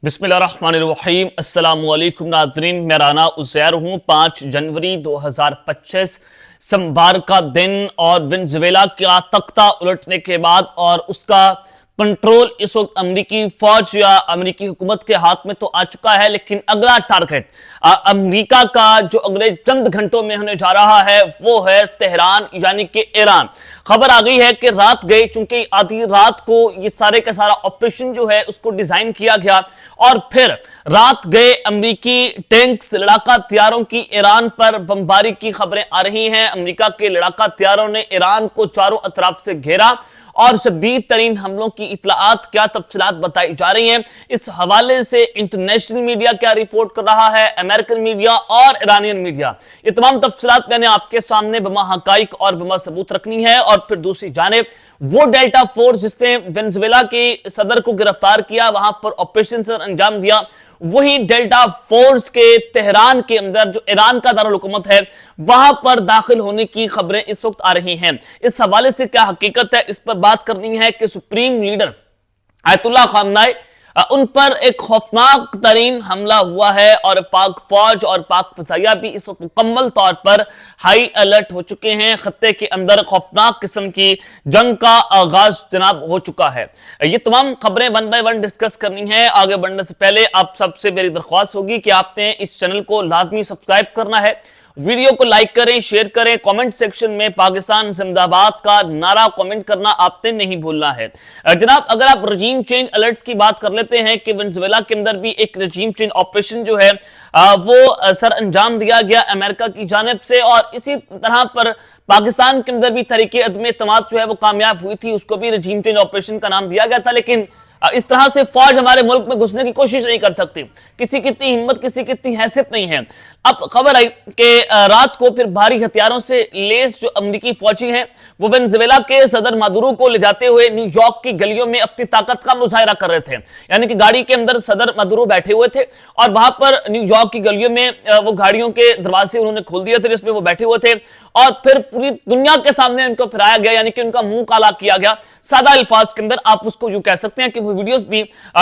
बिस्मिल्लाहिर्रहमानिर्रहीम। अस्सलाम वालेकुम नाज़रीन, मैं राना उज़ैर हूँ। 5 जनवरी 2025 सोमवार का दिन और वेनेजुएला का तख्ता उलटने के बाद और उसका कंट्रोल इस वक्त अमेरिकी फौज या अमेरिकी हुकूमत के हाथ में तो आ चुका है, लेकिन अगला टारगेट अमेरिका का जो अगले चंद घंटों में होने जा रहा है वो है तेहरान यानी कि ईरान। खबर आ गई है कि रात गई, चूंकि आधी रात को ये सारे का सारा ऑपरेशन जो है उसको डिजाइन किया गया और फिर रात गए अमेरिकी टैंक्स लड़ाका हथियारों की ईरान पर बमबारी की खबरें आ रही हैं। अमेरिका के लड़ाका हथियारों ने ईरान को चारों अतराफ से घेरा और शदीद तरीन हमलों की इत्तलाआत क्या तफसीलात बताई जा रही हैं। इस हवाले से इंटरनेशनल मीडिया क्या रिपोर्ट कर रहा है, अमेरिकन मीडिया और ईरानियन मीडिया, ये तमाम तफसीलात मैंने आपके सामने बमा हकाइक और बमा सबूत रखनी है। और फिर दूसरी जानिब वो डेल्टा फोर्स जिसने वेनेजुएला के सदर को गिरफ्तार किया, वहां पर ऑपरेशन से अंजाम दिया, वही डेल्टा फोर्स के तेहरान के अंदर जो ईरान का दारुल हुकूमत है वहां पर दाखिल होने की खबरें इस वक्त आ रही हैं। इस हवाले से क्या हकीकत है, इस पर बात करनी है कि सुप्रीम लीडर आयतुल्लाह खामनेई उन पर एक खौफनाक तरीन हमला हुआ है और पाक फौज और पाक फजाइया भी इस वक्त मुकम्मल तौर पर हाई अलर्ट हो चुके हैं। खत्ते के अंदर खौफनाक किस्म की जंग का आगाज जनाब हो चुका है। ये तमाम खबरें वन बाय वन डिस्कस करनी है। आगे बढ़ने से पहले आप सबसे मेरी दरख्वास्त होगी कि आपने इस चैनल को लाजमी सब्सक्राइब करना है, वीडियो को लाइक करें, शेयर करें, कमेंट सेक्शन में पाकिस्तान जिंदाबाद का नारा कमेंट करना आपने नहीं भूलना है। जनाब, अगर आप रजीम चेंज अलर्ट्स की बात कर लेते हैं कि वेनेजुएला के अंदर भी एक रजीम चेंज ऑपरेशन जो है वो सर अंजाम दिया गया अमेरिका की जानिब से और इसी तरह पर पाकिस्तान के अंदर भी तरीके अदम एतमाद जो है वो कामयाब हुई थी, उसको भी रजीम चेंज ऑपरेशन का नाम दिया गया था। लेकिन इस तरह से फौज हमारे मुल्क में घुसने की कोशिश नहीं कर सकती, किसी की इतनी हिम्मत, किसी की इतनी हैसियत नहीं है। अब खबर आई कि रात को फिर भारी हथियारों से लेस जो अमेरिकी फौजी हैं वो वेनेजुएला के सदर मादुरो को ले जाते हुए न्यूयॉर्क की गलियों में अपनी ताकत का मुजाहिरा कर रहे थे। यानी कि गाड़ी के अंदर सदर मादुरो बैठे हुए थे और वहां पर न्यूयॉर्क की गलियों में वो गाड़ियों के दरवाजे उन्होंने खोल दिए थे जिसमें वो बैठे हुए थे और फिर पूरी दुनिया के सामने उनको फिराया गया, यानी कि उनका मुंह काला किया गया। सादा अल्फाज के अंदर आप उसको यूं कह सकते हैं कि वो वीडियोस भी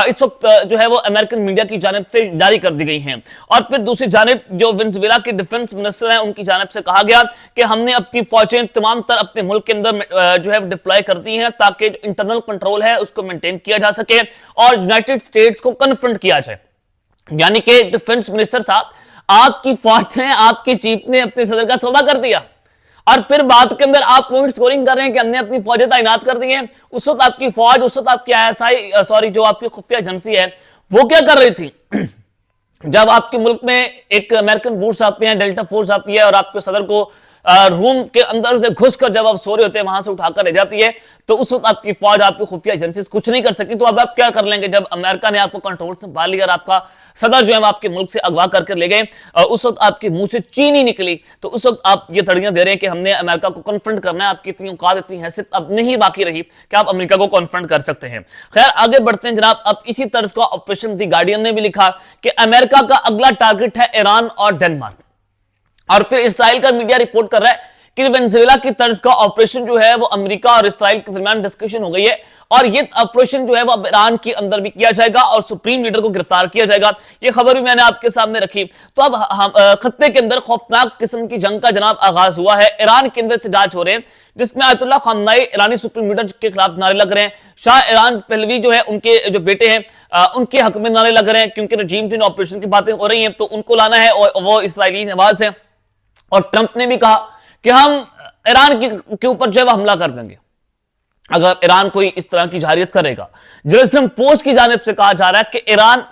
इस वक्त जो है वो अमेरिकन मीडिया की जानिब से जारी कर दी गई हैं। और फिर दूसरी जानिब जो वेनेजुएला के डिफेंस मिनिस्टर हैं उनकी जानिब से कहा गया कि हमने अपनी फौजें तमाम तर अपने मुल्क के अंदर जो है डिप्लॉय कर दी हैं ताकि जो इंटरनल कंट्रोल है उसको मेंटेन किया जा सके और यूनाइटेड स्टेट्स को कन्फ्रंट किया जाए। यानी कि डिफेंस मिनिस्टर साहब, आपकी फौज ने, आपकी चीफ ने अपने सदर का सौदा कर दिया और फिर बात के अंदर आप पॉइंट स्कोरिंग कर रहे हैं कि हमने अपनी फौजें तैनात कर दी हैं। उस वक्त आपकी फौज, उस वक्त आपकी आईएसआई सॉरी जो आपकी खुफिया एजेंसी है वो क्या कर रही थी? जब आपके मुल्क में एक अमेरिकन फोर्स आती है, डेल्टा फोर्स आती है और आपके सदर को रूम के अंदर से घुसकर जब आप सो रहे होते हैं वहां से उठाकर ले जाती है, तो उस वक्त आपकी फौज, आपकी खुफिया एजेंसी कुछ नहीं कर सकी। तो अब आप क्या कर लेंगे जब अमेरिका ने आपको कंट्रोल से बाहर लिया और आपका सदर जो है आपके मुल्क से अगवा करके ले गए, उस वक्त आपके मुंह से चीनी निकली, तो उस वक्त आप ये तड़ियां दे रहे हैं कि हमने अमेरिका को कन्फ्रंट करना है। आपकी इतनी औकात, इतनी हैसियत अब नहीं बाकी रही कि आप अमेरिका को कन्फ्रंट कर सकते हैं। खैर, आगे बढ़ते हैं जनाब। अब इसी तर्ज का ऑपरेशन दी गार्डियन ने भी लिखा कि अमेरिका का अगला टारगेट है ईरान और डेनमार्क। और फिर इसराइल का मीडिया रिपोर्ट कर रहा है कि वेनेजुएला की तर्ज का ऑपरेशन जो है वो अमेरिका और इसराइल के दरमियान डिस्कशन हो गई है और ये ऑपरेशन जो है वो ईरान के अंदर भी किया जाएगा और सुप्रीम लीडर को गिरफ्तार किया जाएगा। ये खबर भी मैंने आपके सामने रखी। तो अब खत्ते के अंदर खौफनाक किस्म की जंग का जनाब आगाज हुआ है। ईरान के अंदर एहतजाज हो रहे हैं जिसमें आयतुल्लाह खामनेई ईरानी सुप्रीम लीडर के खिलाफ नारे लग रहे हैं। शाह ईरान पहलवी जो है उनके जो बेटे हैं उनके हक में नारे लग रहे हैं क्योंकि रजीम चेंज ऑपरेशन की बातें हो रही हैं तो उनको लाना है और वो इसराइली नवाज है। और ट्रंप ने भी कहा कि हम ईरान के ऊपर जो है हमला कर देंगे अगर ईरान कोई इस तरह की जारियत करेगा। जेरूसलम पोस्ट की जानिब से कहा जा रहा है कि ईरान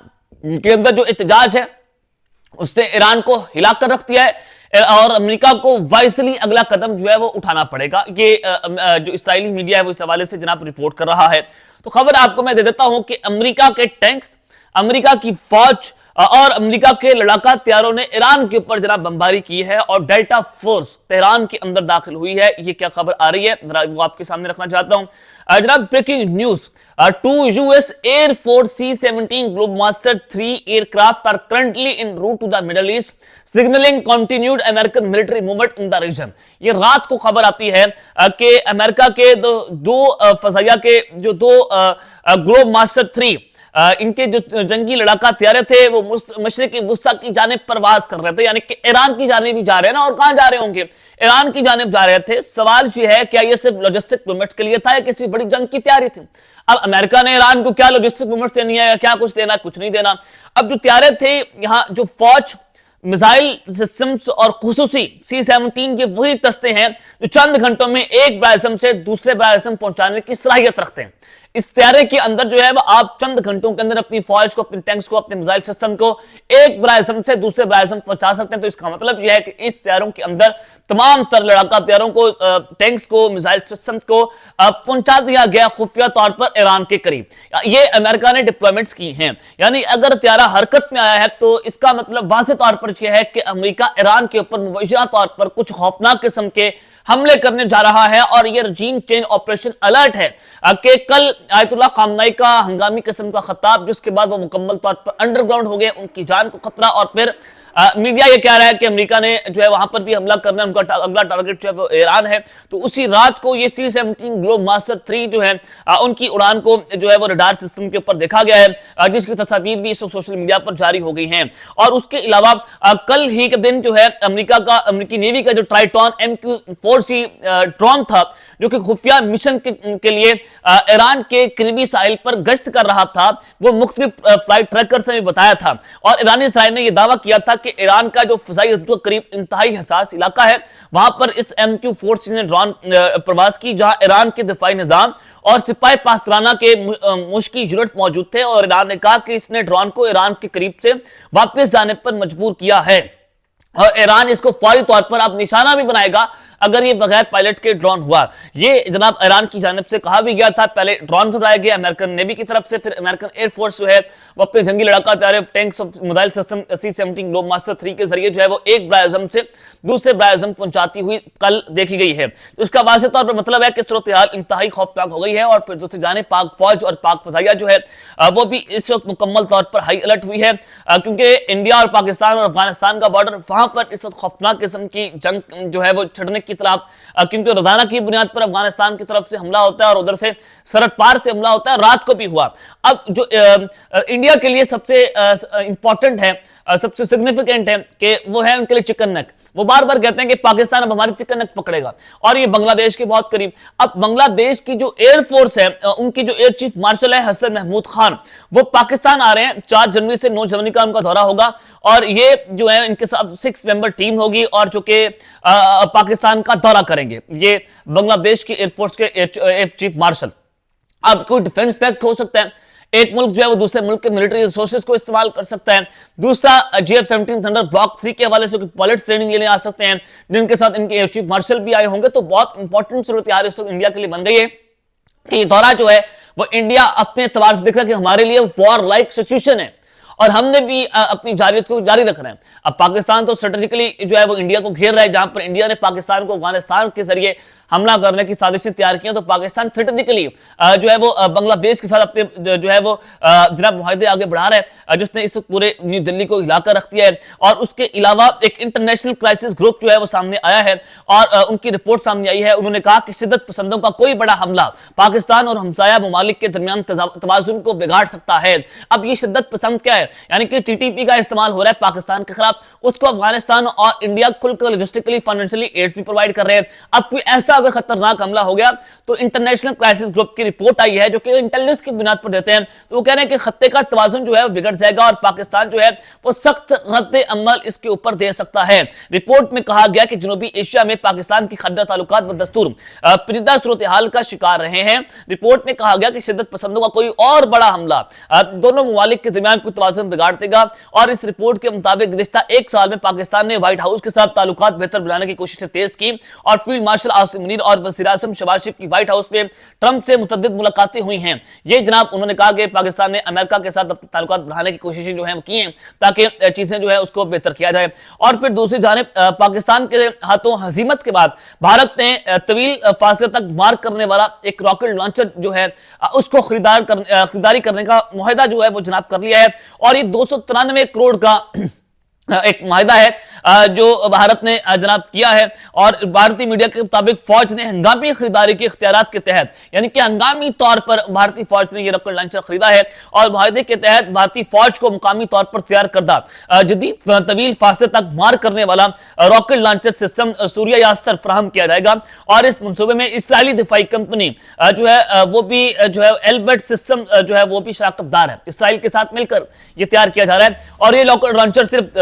के अंदर जो एहतजाज है उसने ईरान को हिलाकर रख दिया है और अमेरिका को वाइसली अगला कदम जो है वो उठाना पड़ेगा। ये जो इस्राएली मीडिया है वो इस हवाले से जनाब रिपोर्ट कर रहा है। तो खबर आपको मैं दे देता हूं कि अमेरिका के टैंक्स, अमेरिका की फौज और अमेरिका के लड़ाका हथियारों ने ईरान के ऊपर जनाब बमबारी की है और डेल्टा फोर्स तेहरान के अंदर दाखिल हुई है। ये क्या खबर आ रही है वो आपके सामने रखना चाहता हूं। जनाब, breaking news, 2 US Air Force C-17 Globemaster III aircraft are currently en route to the Middle East, signaling continued American military movement in the region। ये रात को खबर आती है कि अमेरिका के दो फजाइया के जो 2 Globemaster III इनके जो जंगी लड़ाका तैयारे थे वो मशरिकी वुस्ता की जानिब परवाज कर रहे थे, यानी कि ईरान की जानिब भी जा रहे हैं ना, और कहां जा रहे होंगे, ईरान की जानिब जा रहे थे। सवाल ये है क्या ये सिर्फ लॉजिस्टिक मूवमेंट के लिए था या किसी बड़ी जंग की तैयारी थी? अब अमेरिका ने ईरान को क्या लॉजिस्टिक मूवमेंट से नहीं आया, क्या कुछ देना, कुछ नहीं देना। अब जो तैयारे थे यहाँ जो फौज मिसाइल सिस्टम्स और खुसूसी C-17 के वही दस्ते हैं जो चंद घंटों में एक बराए से दूसरे बराए पहुंचाने की सलाहियत रखते हैं। इस तैयारे के अंदर जो है वो आप चंद घंटों के अंदर अपनी फौज को, अपने टैंक्स को, अपने मिसाइल सिस्टम को एक बराए से दूसरे बराए पहुंचा सकते हैं। तो इसका मतलब यह है कि इस तैयारों के अंदर तमाम तर लड़ाका तैयारों को, टैंक्स को, मिसाइल सिस्टम को पहुंचा दिया गया खुफिया तौर पर ईरान के करीब। ये अमेरिका ने डिप्लॉयमेंट्स की हैं, यानी अगर तैयारा हरकत में आया है तो इसका मतलब वाज़ेह तौर पर यह है कि अमेरिका ईरान के ऊपर मुबैना तौर पर कुछ खौफनाक किस्म के हमले करने जा रहा है। और ये रजीम चेंज ऑपरेशन अलर्ट है कि कल आयतुल्लाह खामनाई का हंगामी किस्म का खिताब, जिसके बाद वो मुकम्मल तौर पर अंडरग्राउंड हो गए, उनकी जान को खतरा, और फिर मीडिया ये कह रहा है कि अमेरिका ने जो है वहां पर भी हमला करना है, उनका अगला टारगेट जो है वो ईरान है। तो उसी रात को ये C-17 ग्लोबमास्टर 3 जो है उनकी उड़ान को जो है वो रडार सिस्टम के ऊपर देखा गया है, जिसकी तस्वीर भी इस वक्त सोशल मीडिया पर जारी हो गई हैं। और उसके अलावा कल ही के दिन जो है अमेरिकी नेवी का जो ट्राइटॉन MQ-4C ड्रोन था, जो कि खुफिया मिशन के लिए ईरान के करीबी साहिल पर गश्त कर रहा था, वो मुख्तलिफ फ्लाइट ट्रैकर्स ने भी बताया था। और ईरानी इसराइल ने यह दावा किया था कि ईरान का जो फिजाई हदूद के करीब इंतहाई हसास इलाका है, वहां पर इस MQ-4C ने ड्रोन प्रवास की, जहां ईरान के दिफाई निजाम और सिपाही पासतराना के मुश्की यूनिट्स मौजूद थे। और ईरान ने कहा कि इसने ड्रोन को ईरान के करीब से वापस जाने पर मजबूर किया है, और ईरान इसको फौरी तौर पर अब निशाना भी बनाएगा अगर ये बगैर पायलट के ड्रोन हुआ। ये जनाब ईरान की जानिब से कहा भी गया था। पहले ड्रोन उड़ाया गया अमेरिकन नेवी की तरफ से, फिर अमेरिकन एयरफोर्स जो है वो अपने जंगी लड़ाका तैयारे, टैंक्स और मिसाइल सिस्टम C-17 ग्लोबमास्टर 3 के जरिए जो है वो एक बराए आज़म से दूसरे बराए आज़म पहुंचाती हुई कल देखी गई है। तो इसका वाज़ेह तौर पर मतलब है कि सूरत हाल इंतहाई खौफनाक हो गई है। और फिर दूसरी जानिब पाक फौज और पाक फजाइया जो है वो भी इस वक्त मुकम्मल तौर पर हाई अलर्ट हुई है, क्योंकि इंडिया और पाकिस्तान और अफगानिस्तान का बॉर्डर, वहां पर इस वक्त खौफनाक किस्म की जंग जो है वो छिड़ने की तरफ, क्योंकि रोजाना की बुनियाद पर अफगानिस्तान की तरफ से हमला होता है और उधर से सरहद पार से हमला होता है। रात को भी हुआ। अब जो इंडिया के लिए सबसे इंपॉर्टेंट है, सबसे सिग्निफिकेंट है कि वो है उनके लिए चिकन नेक। वो बार बार कहते हैं कि पाकिस्तान अब हमारी चिकन नेक पकड़ेगा, और ये बांग्लादेश के बहुत करीब। अब बांग्लादेश की जो एयरफोर्स है, उनकी जो एयर चीफ मार्शल है हसन महमूद खान, वो पाकिस्तान आ रहे हैं। 4 जनवरी से 9 जनवरी का उनका दौरा होगा, और ये जो है इनके साथ 6 मेंबर टीम होगी, और जो कि पाकिस्तान का दौरा करेंगे ये बांग्लादेश की एयरफोर्स के एयर चीफ मार्शल। अब कोई डिफेंस पैक्ट हो सकता है, एक मुल्क जो है वो दूसरे मुल्क के मिलिट्री रिसोर्सेज को इस्तेमाल कर सकता है। दूसरा GF-17 थंडर ब्लॉक 3 के हवाले से पायलट ट्रेनिंग लेने आ सकते हैं, जिनके साथ इनके एयर चीफ मार्शल भी आए होंगे। तो बहुत इंपॉर्टेंट सूरत हाल इस वक्त इंडिया के लिए बन गई है कि ये दौरा जो है वो इंडिया अपने एतबार से दिख रहा है कि हमारे लिए वॉर लाइक सिचुएशन है, और हमने भी अपनी जारियत को जारी रखना है। अब पाकिस्तान तो स्ट्रेटेजिकली जो है वो इंडिया को घेर रहा है, जहां पर इंडिया ने पाकिस्तान को अफगानिस्तान के जरिए हमला करने की साजिशें तैयार की हैं। तो पाकिस्तान स्ट्रेटेजिकली जो है वो बांग्लादेश के साथ अपने जो है वो जनाब मुआहदे आगे बढ़ा रहा है, जिसने इस पूरे न्यू दिल्ली को हिलाकर रख दिया है। और उसके अलावा एक इंटरनेशनल क्राइसिस ग्रुप जो है वो सामने आया है, और उनकी रिपोर्ट सामने आई है। उन्होंने कहा कि शिद्दत पसंदों का कोई बड़ा हमला पाकिस्तान और हमसाया ममालिक के दरमियान तवाज़ुन को बिगाड़ सकता है। अब ये शिद्दत पसंद क्या है, यानी कि TTP का इस्तेमाल हो रहा है पाकिस्तान के खिलाफ, उसको अफगानिस्तान और इंडिया खुलकर लॉजिस्टिकली फाइनेंशियली एड्स भी प्रोवाइड कर रहे हैं। अब कोई ऐसा अगर खतरनाक हमला हो गया तो इंटरनेशनल क्राइसिस ग्रुप की रिपोर्ट आई है, जो कि इंटेलिजेंस की बुनियाद पर देते हैं, तो वो कह रहे हैं कि खत्ते का तवाज़ुन जो है वो बिगड़ जाएगा, और पाकिस्तान जो है वो सख्त रद्द अमल इसके ऊपर दे सकता है। रिपोर्ट में कहा गया कि जनूबी एशिया में पाकिस्तान की खड्डा ताल्लुकात बदस्तूर पेचीदा सूरत हाल का शिकार रहे हैं। रिपोर्ट में कहा गया कि शिद्दत पसंदों का कोई और बड़ा हमला दोनों ममालिक के दरमियान कोई तवाज़ुन बिगाड़ देगा। और इस रिपोर्ट के मुताबिक गुज़िश्ता 1 साल में पाकिस्तान ने व्हाइट हाउस के साथ ताल्लुकात बेहतर बनाने की कोशिश तेज की, और फील्ड मार्शल आसिम मुनीर और वज़ीर आज़म शहबाज शरीफ की व्हाइट हाउस में ट्रंप से मुतअद्दिद मुलाकातें हुई हैं। ये जनाब उन्होंने कहा कि पाकिस्तान ने अमेरिका के साथ ताल्लुकात बढ़ाने की कोशिशें जो है वो की हैं, ताकि चीजें जो है उसको बेहतर किया जाए। और फिर दूसरी जानिब पाकिस्तान के हाथों हजीमत के बाद भारत ने तवील फासले तक मार करने वाला एक रॉकेट लॉन्चर जो है उसको खरीदारी करने का मुआहदा जो है वो जनाब कर लिया है, और ये 293 करोड़ का ایک معاہدہ ہے جو بھارت نے جناب کیا ہے، اور بھارتی میڈیا کے مطابق فوج نے ہنگامی خریداری کے اختیارات کے تحت، یعنی کہ ہنگامی طور پر بھارتی فوج نے یہ راکٹ لانچر خریدا ہے، اور معاہدے کے تحت بھارتی فوج کو مقامی طور پر تیار کردہ جدید طویل فاصلے تک مار کرنے والا راکٹ لانچر سسٹم سوریہ یاستر فراہم کیا جائے گا، اور اس منصوبے میں اسرائیلی دفاعی کمپنی جو ہے وہ بھی جو ہے ایلبٹ سسٹم جو ہے وہ بھی شراکت دار ہے، اسرائیل کے ساتھ مل کر یہ تیار کیا جا رہا ہے، اور یہ راکٹ لانچر صرف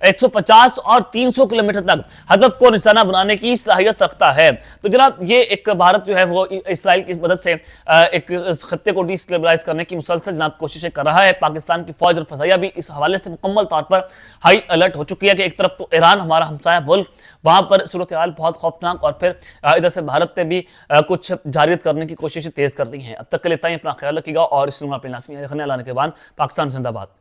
150 اور 300 کلومیٹر تک ہدف کو نشانہ بنانے کی صلاحیت رکھتا ہے۔ تو جناب یہ ایک بھارت جو ہے وہ اسرائیل کی مدد سے ایک خطے کو ڈی اسٹیبلائز کرنے کی مسلسل جناب کوششیں کر رہا ہے۔ پاکستان کی فوج اور فضائیہ بھی اس حوالے سے مکمل طور پر ہائی الرٹ ہو چکی ہے کہ ایک طرف تو ایران ہمارا ہمسایہ ملک، وہاں پر صورتحال بہت خوفناک، اور پھر ادھر سے بھارت نے بھی کچھ جاریت کرنے کی کوششیں تیز کر دی ہیں۔ اب تک کے لیے اتنا ہی، اپنا خیال رکھیے گا، اور اس میں اپنے لازمی رکھنے لانے کے بعد پاکستان زندہ باد۔